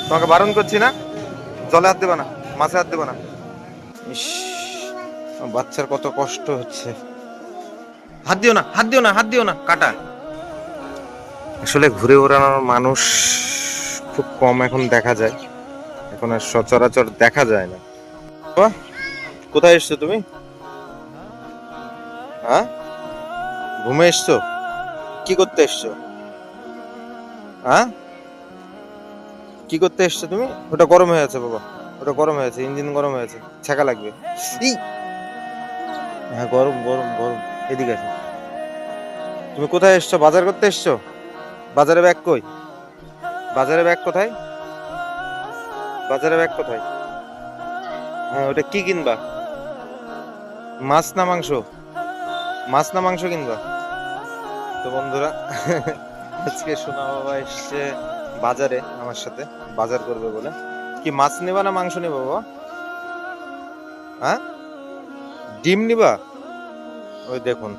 তোমাকে বারণ করছি না, জলে হাত দেবে না, মাছে হাত দেবে না। ইস, বাচ্চার কত কষ্ট হচ্ছে। হাত দিও না, হাত দিও না, হাত দিও না, কাটা। আসলে ঘুরে ওড়ানোর মানুষ খুব কম এখন দেখা যায়, এখন আর সচরাচর দেখা যায় না। বাহ, কোথায় এসছো তুমি? হ্যাঁ, ঘুমে এসছো? কি করতে এসছো? হ্যাঁ, কি করতে এসছো তুমি? ওটা গরম হয়ে আছে বাবা, ওটা গরম হয়ে আছে, ইঞ্জিন গরম হয়ে আছে, ছ্যাঁকা লাগবে। ই! হ্যাঁ, গরম গরম গরম। এদিকে আসো। তুমি কোথায় এসছো? বাজার করতে এসছো? বাজারে ব্যাগ কই? বাজারে ব্যাগ কোথায়? বাজারে ব্যাগ কোথায়? হ্যাঁ, ওটা কি কিনবা? মাছ না মাংস? মাছ না মাংস কিনবা? তো বন্ধুরা, আজকে সোনা বাবা এসছে বাজারে আমার সাথে, বাজার করবে বলে। কি মাছ নেবা না মাংস নেবা বাবা? হ্যাঁ, ডিম নিবা? ওই দেখুন,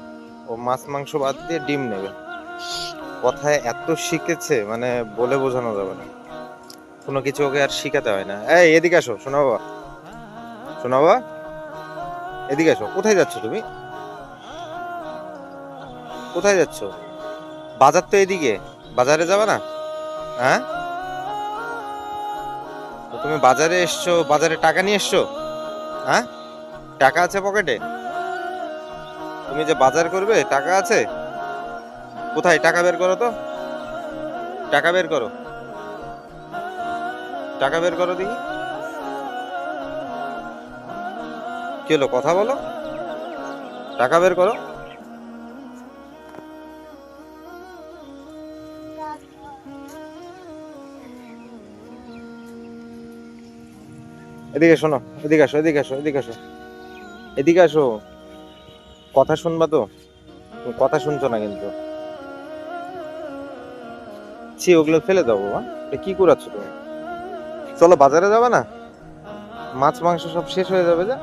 ও মাছ মাংস বাদ দিয়ে ডিম নেবে। কথায় এত শিখেছে, মানে বলে বোঝানো যাবে না। কোনো কিছু ওকে আর শিখাতে হয় না। এই এদিকে আসো সোনা বাবা, সোনা বাবা, এদিকে আসো। কোথায় যাচ্ছ তুমি? কোথায় যাচ্ছ? বাজার তো এদিকে, বাজারে যাবে না? হ্যাঁ, তো তুমি বাজারে এসছো, বাজারে টাকা নিয়ে এসছো? হ্যাঁ, টাকা আছে পকেটে? তুমি যে বাজার করবে টাকা আছে? কোথায়? টাকা বের করো তো, টাকা বের করো, টাকা বের করো দেখি। কি হলো, কথা বলো, টাকা বের করো। এদিকে শোনো, এদিকে আসো, এদিকে আসো, এদিকে আসো, এদিকে আসো। কথা শুনবা তো? তুমি কথা শুনছো না কিন্তু। ছি, ওগুলো ফেলে দাও বাবা, এটা কি করাচ্ছ তুমি? চলো, বাজারে যাবে না? মাছ মাংস সব শেষ হয়ে যাবে যে।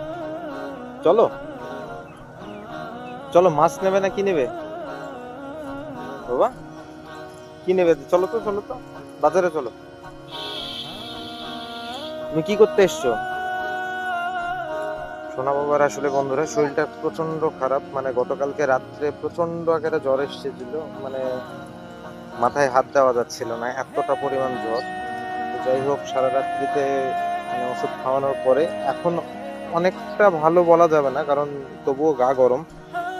চলো, চলো, মাছ নেবে না কি নেবে বাবা? কি নেবে? চলো তো, চলো তো, বাজারে চলো। তুমি কি করতে এসছো? সোনা বাবার আসলে বন্ধুরা শরীরটা প্রচন্ড খারাপ, মানে গতকালকে রাত্রে প্রচন্ড আকারে জ্বর এসেছিল, মানে মাথায় হাত দেওয়া যাচ্ছিল না, এতটা পরিমাণ জ্বর। তো যাই হোক, সারা রাত্রিতে মানে ওষুধ খাওয়ানোর পরে এখন অনেকটা ভালো বলা যাবে না, কারণ তবুও গা গরম।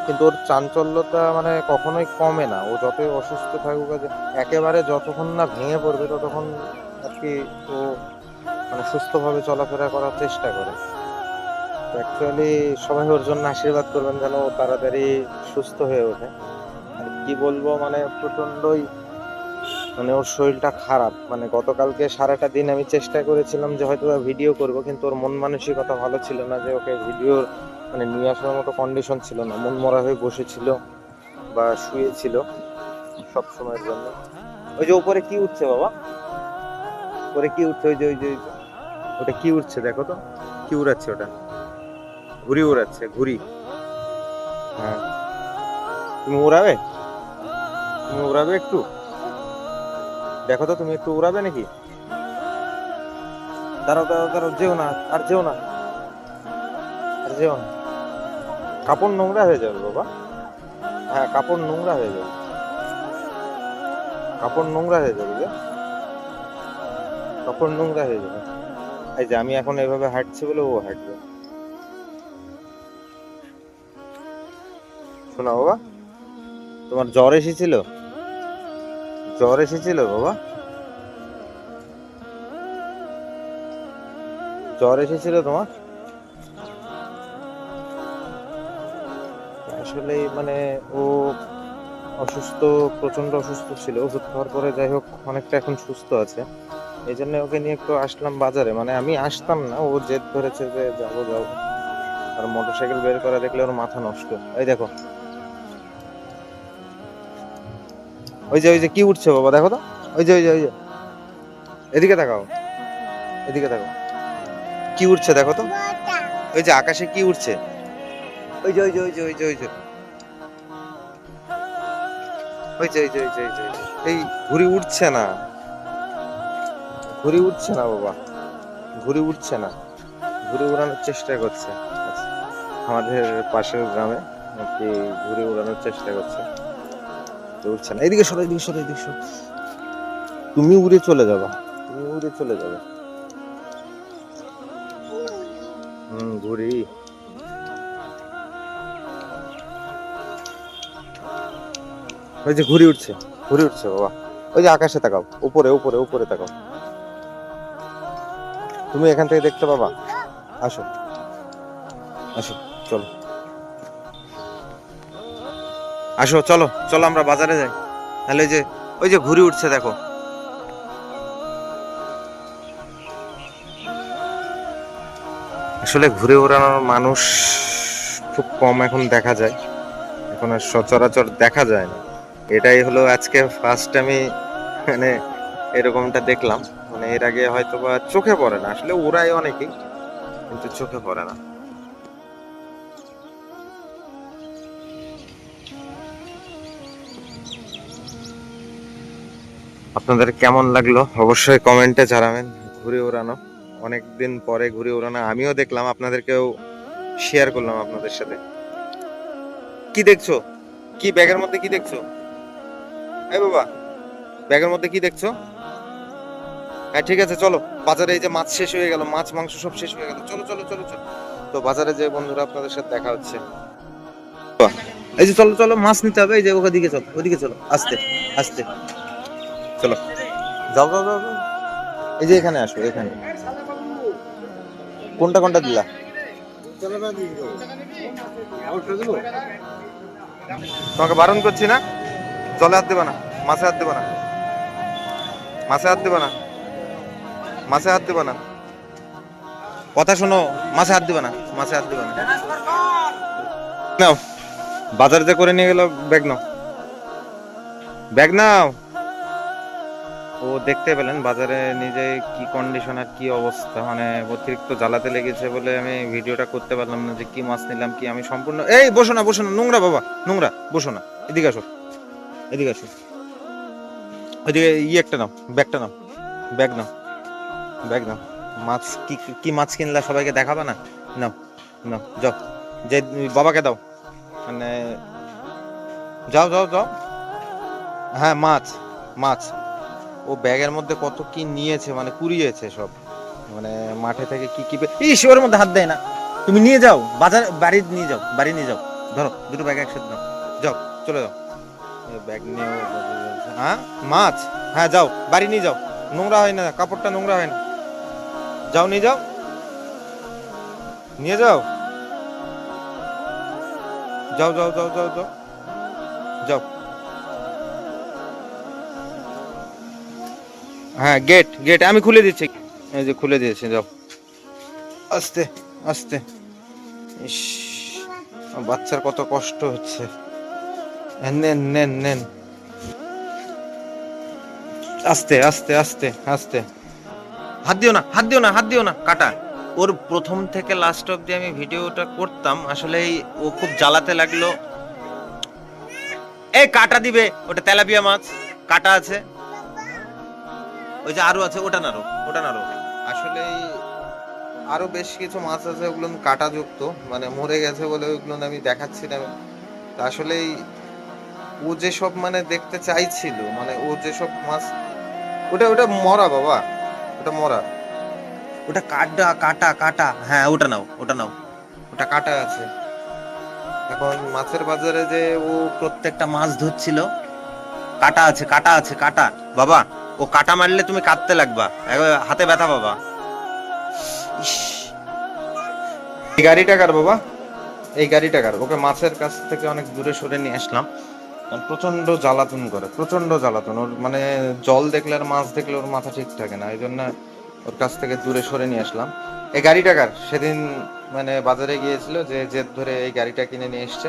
কিন্তু ওর চাঞ্চল্যতা মানে কখনোই কমে না, ও যতই অসুস্থ থাকুক একেবারে যতক্ষণ না ভেঙে পড়বে ততক্ষণ আর কি ও মানে সুস্থভাবে চলাফেরা করার চেষ্টা করে। অ্যাকচুয়ালি সবাই ওর জন্য আশীর্বাদ করবেন যেন ও তাড়াতাড়ি সুস্থ হয়ে ওঠে। আর কি বলবো, মানে প্রচন্ডই মানে ওর শরীরটা খারাপ। মানে গতকালকে সারাটা দিন আমি চেষ্টা করেছিলাম যে হয়তো ভিডিও করব, কিন্তু ওর মন মানসিকতা ভালো ছিল না যে ওকে ভিডিওর মানে নিয়ে আসার মতো কন্ডিশন ছিল না, মন মরা হয়ে বসেছিল বা শুয়েছিল সব সময়ের জন্য। ওই যে উপরে কি উঠছে বাবা? উপরে কি উঠছে? ওই যে ওই যে ওই যে ওটা কি উঠছে দেখো তো, কি উড়াচ্ছে ওটা? ঘুড়ি উড়াচ্ছে, ঘুড়ি। হ্যাঁ, তুমি উড়াবে? তুমি উড়াবে একটু? দেখো তো, তুমি একটু উড়াবে নাকি? দাঁড়াও দাঁড়াও দাঁড়াও, যেও না, আর যেও না, আর যেও না। কাপড় নোংরা হয়ে যাবে বাবা। হ্যাঁ, কাপড় নোংরা হয়ে যাবে, কাপড় নোংরা হয়ে যাবে যে, কাপড় নোংরা হয়ে যাবে। এই যে আমি এখন এভাবে হাঁটছি বলে ও হাঁটবে। শোনা বাবা, তোমার জ্বর এসেছিল? জ্বর এসেছিল বাবা? জ্বর এসেছিল তোমার? আসলে মানে ও অসুস্থ, প্রচন্ড অসুস্থ ছিল, ওষুধ খাওয়ার পরে যাই হোক অনেকটা এখন সুস্থ আছে। এই জন্য ওকে নিয়ে একটু আসলাম বাজারে, মানে আমি আসতাম না, ও জেদ ধরেছে যে যাবো যাবো। আর মোটরসাইকেল বের করা দেখলে ওর মাথা নষ্ট। এই দেখো, ওই যে ওই যে কি উঠছে বাবা দেখো তো, ওই যে ওই যে ওই যে, এদিকে তাকাও, এদিকে তাকাও, কি উঠছে দেখো তো। ওই যে আকাশে কি উঠছে? ওই যে ওই যে ওই যে ওই যে ওই যে ওই যে ওই যে ওই যে ওই যে এই ঘুড়ি উঠছে না। ঘুড়ি উঠছে না বাবা, ঘুড়ি উঠছে না, ঘুড়ি উড়ানোর চেষ্টা করছে। আমাদের পাশের গ্রামে একটি ঘুড়ি উড়ানোর চেষ্টা করছে, উঠছে না। এদিকে সরো, এদিকে সরো, এদিকে সরো। তুমি উড়ে চলে যাবা, তুমি উড়ে চলে যাবে। ঘুড়ি ওই যে ঘুড়ি উঠছে, ঘুড়ি উঠছে বাবা। ওই যে আকাশে তাকাও, উপরে উপরে উপরে তাকাও। তুমি এখান থেকে দেখতে পাবা। আসো আসো, চলো আসো, চলো চলো আমরা বাজারে যাই। তাহলে ওই যে ঘুড়ি উঠছে দেখো। আসলে ঘুরে ওড়ানোর মানুষ খুব কম এখন দেখা যায়, এখন আর সচরাচর দেখা যায় না। এটাই হলো আজকে ফার্স্ট আমি মানে এরকমটা দেখলাম। মানে এর আগে হয়তো বা চোখে পড়ে না, আসলে ওরাই অনেকেই, কিন্তু চোখে পড়ে না। আপনাদের কেমন লাগলো অবশ্যই কমেন্টে জানাবেন। ঘুরে ওড়ানো অনেকদিন পরে ঘুরে ওড়ানো আমিও দেখলাম, আপনাদেরকেও শেয়ার করলাম আপনাদের সাথে। কি দেখছো? কি ব্যাগের মধ্যে কি দেখছো? এই বাবা, ব্যাগের মধ্যে কি দেখছো? হ্যাঁ ঠিক আছে, চলো বাজারে। এই যে মাছ শেষ হয়ে গেল, মাছ মাংস সব শেষ হয়ে গেল, চলো চলো চলো চলো। তো বাজারে যে বন্ধুরা আপনাদের সাথে দেখা হচ্ছে। এই যে চলো চলো, মাছ নিতে হবে। এই যে ওদিকে চলো, ওদিকে চলো, আস্তে আস্তে চলো। যাও যাও যাও যাও। এই যে এখানে আসো, এখানে। কোনটা কোনটা দিলা? তোমাকে বারণ করছি না, জলে হাত দেবা না, মাছে হাত দেবা না, মাছে হাত দেবা না, মাছে হাত দেবা না। কথা শোনো, মাছে হাত দিবা না, মাছে হাত দিবা না। নাও, বাজার যে করে নিয়ে গেল, ব্যাগ নাও, ব্যাগ নাও। ও দেখতে পেলেন বাজারে নিজে কি কন্ডিশন আর কি অবস্থা, মানে অতিরিক্ত জ্বালাতে লেগেছে বলে আমি ভিডিওটা করতে পারলাম না যে কি মাছ নিলাম কি আমি সম্পূর্ণ। এই বসো না, বসো না, নোংরা বাবা, নোংরা, বসো না, এদিকে আসো, এদিকে আসো। ওইদিকে একটা নাও, ব্যাগটা নাও, ব্যাগ নাও, ব্যাগ নাও। মাছ কি কি মাছ কিনলা সবাইকে দেখাবা না? নাও নাও, যাও, যে বাবাকে দাও, মানে যাও যাও যাও। হ্যাঁ মাছ, মাছ। ও ব্যাগের মধ্যে কত কি নিয়েছে, মানে কুড়িয়েছে সব, মানে মাঠে থেকে কি কি ইস ওর মধ্যে হাত দেয় না। তুমি নিয়ে যাও বাজার, বাড়ি নিয়ে যাও, বাড়ি নিয়ে যাও। ধরো দুটো ব্যাগ একসাথে নাও, যাও চলে যাও। ব্যাগ নিয়েও। হ্যাঁ মাছ, হ্যাঁ যাও বাড়ি নিয়ে যাও, নোংরা হয় না, কাপড়টা নোংরা হয় না। যাও নিয়ে যাও, নিয়ে যাও, যাও যাও যাও যাও যাও যাও। হ্যাঁ গেট গেট আমি খুলে দিচ্ছি, এই যে খুলে দিয়েছি, যাও আস্তে আস্তে। ইস, বাচ্চার কত কষ্ট হচ্ছে। নেন নেন নেন, আস্তে আস্তে আস্তে আস্তে। হাত দিও না, হাত দিও না, হাত দিও না, কাটা। ওর প্রথম থেকে লাস্ট অব্দি আমি ভিডিওটা করতাম, আসলে ও খুব জ্বালাতে লাগলো। এই কাটা দিবে, ওটা তেলাপিয়া মাছ, কাটা আছে। ওই যে আরো আছে, ওটা নাড়ো, ওটা নাড়ো। আসলে আরো বেশ কিছু মাছ আছে, ওগুলো কাটা যুক্ত, মানে মরে গেছে বলে ওইগুলো আমি দেখাচ্ছি না। আসলে ও যেসব মানে দেখতে চাইছিল, মানে ও যেসব মাছ, ওটা ওটা মরা বাবা, ওটা মরা, ওটা কাটা কাটা কাটা। হ্যাঁ ওটা নাও, ওটা নাও, ওটা কাটা আছে। এখন মাছের বাজারে যে ও প্রত্যেকটা মাছ ধরছিল, কাটা আছে, কাটা আছে, কাটা। বাবা ও কাটা মারলে তুমি কাটতে লাগবা, হাতে ব্যথা বাবা। এই গাড়িটা কার বাবা? এই গাড়িটা কার? ওকে মাছের কাছ থেকে অনেক দূরে সরে নিয়ে আসলাম, প্রচন্ড জ্বালাতন করে, প্রচন্ড জ্বালাতন। ওর মানে জল দেখলে আর মাছ দেখলে ওর মাথা ঠিক থাকে না, এই জন্য ওর কাছ থেকে দূরে সরে নিয়ে আসলাম। এই গাড়িটা কার? সেদিন মানে বাজারে গিয়েছিল, যে জেদ ধরে এই গাড়িটা কিনে নিয়ে এসছে।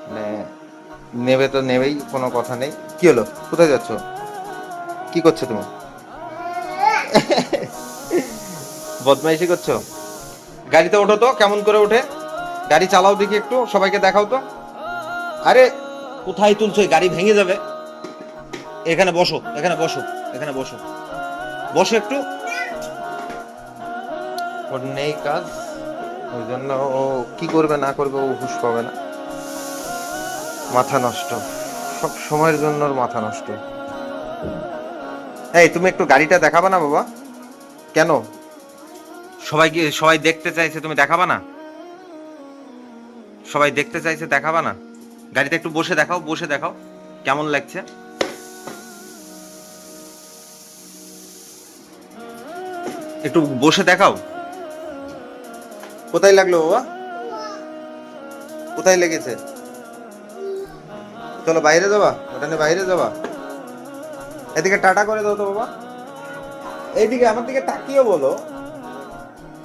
মানে নেবে তো নেবেই, কোনো কথা নেই। কি হলো, কোথায় যাচ্ছ, কি করছো তুমি? বদমাইশি করছো? গাড়িতে ওঠো তো, কেমন করে ওঠে? গাড়ি চালাও দেখি একটু, সবাইকে দেখাও তো। আরে কোথায় তুলছো, গাড়ি ভেঙে যাবে। এখানে বসো, এখানে বসো, এখানে বসো। বসো একটু। ওর নেই কাজ, ওই জন্য ও কি করবে না করবে ও হুঁশ পাবে না। মাথা নষ্ট, সব সময়ের জন্য ওর মাথা নষ্ট। এই তুমি একটু গাড়িটা দেখাবা না বাবা? কেন? সবাই দেখতে চাইছে, তুমি দেখাবা না? সবাই দেখতে চাইছে, দেখাবা না? গাড়িতে একটু বসে দেখাও, বসে দেখাও কেমন লাগছে। একটু বসে দেখাও। কোথায় লাগলো বাবা? কোথায় লেগেছে? চলো বাইরে যাবা, ওটা নিয়ে বাইরে যাবা। এদিকে টাটা করে দাও তো বাবা। এইদিকে আমার দিকে তাকিয়ে বলো,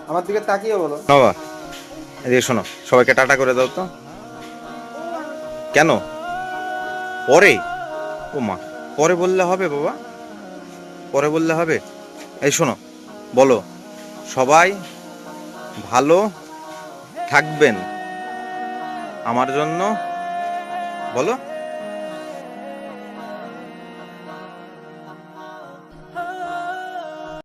আমার দিকে তাকিয়ে বলো বাবা। এদিকে শোনো, সবাইকে টাটা করে দাও তো। কেন পরে? ও মা, পরে বললে হবে বাবা? পরে বললে হবে? এই শোনো, বলো সবাই ভালো থাকবেন আমার জন্য, বলো।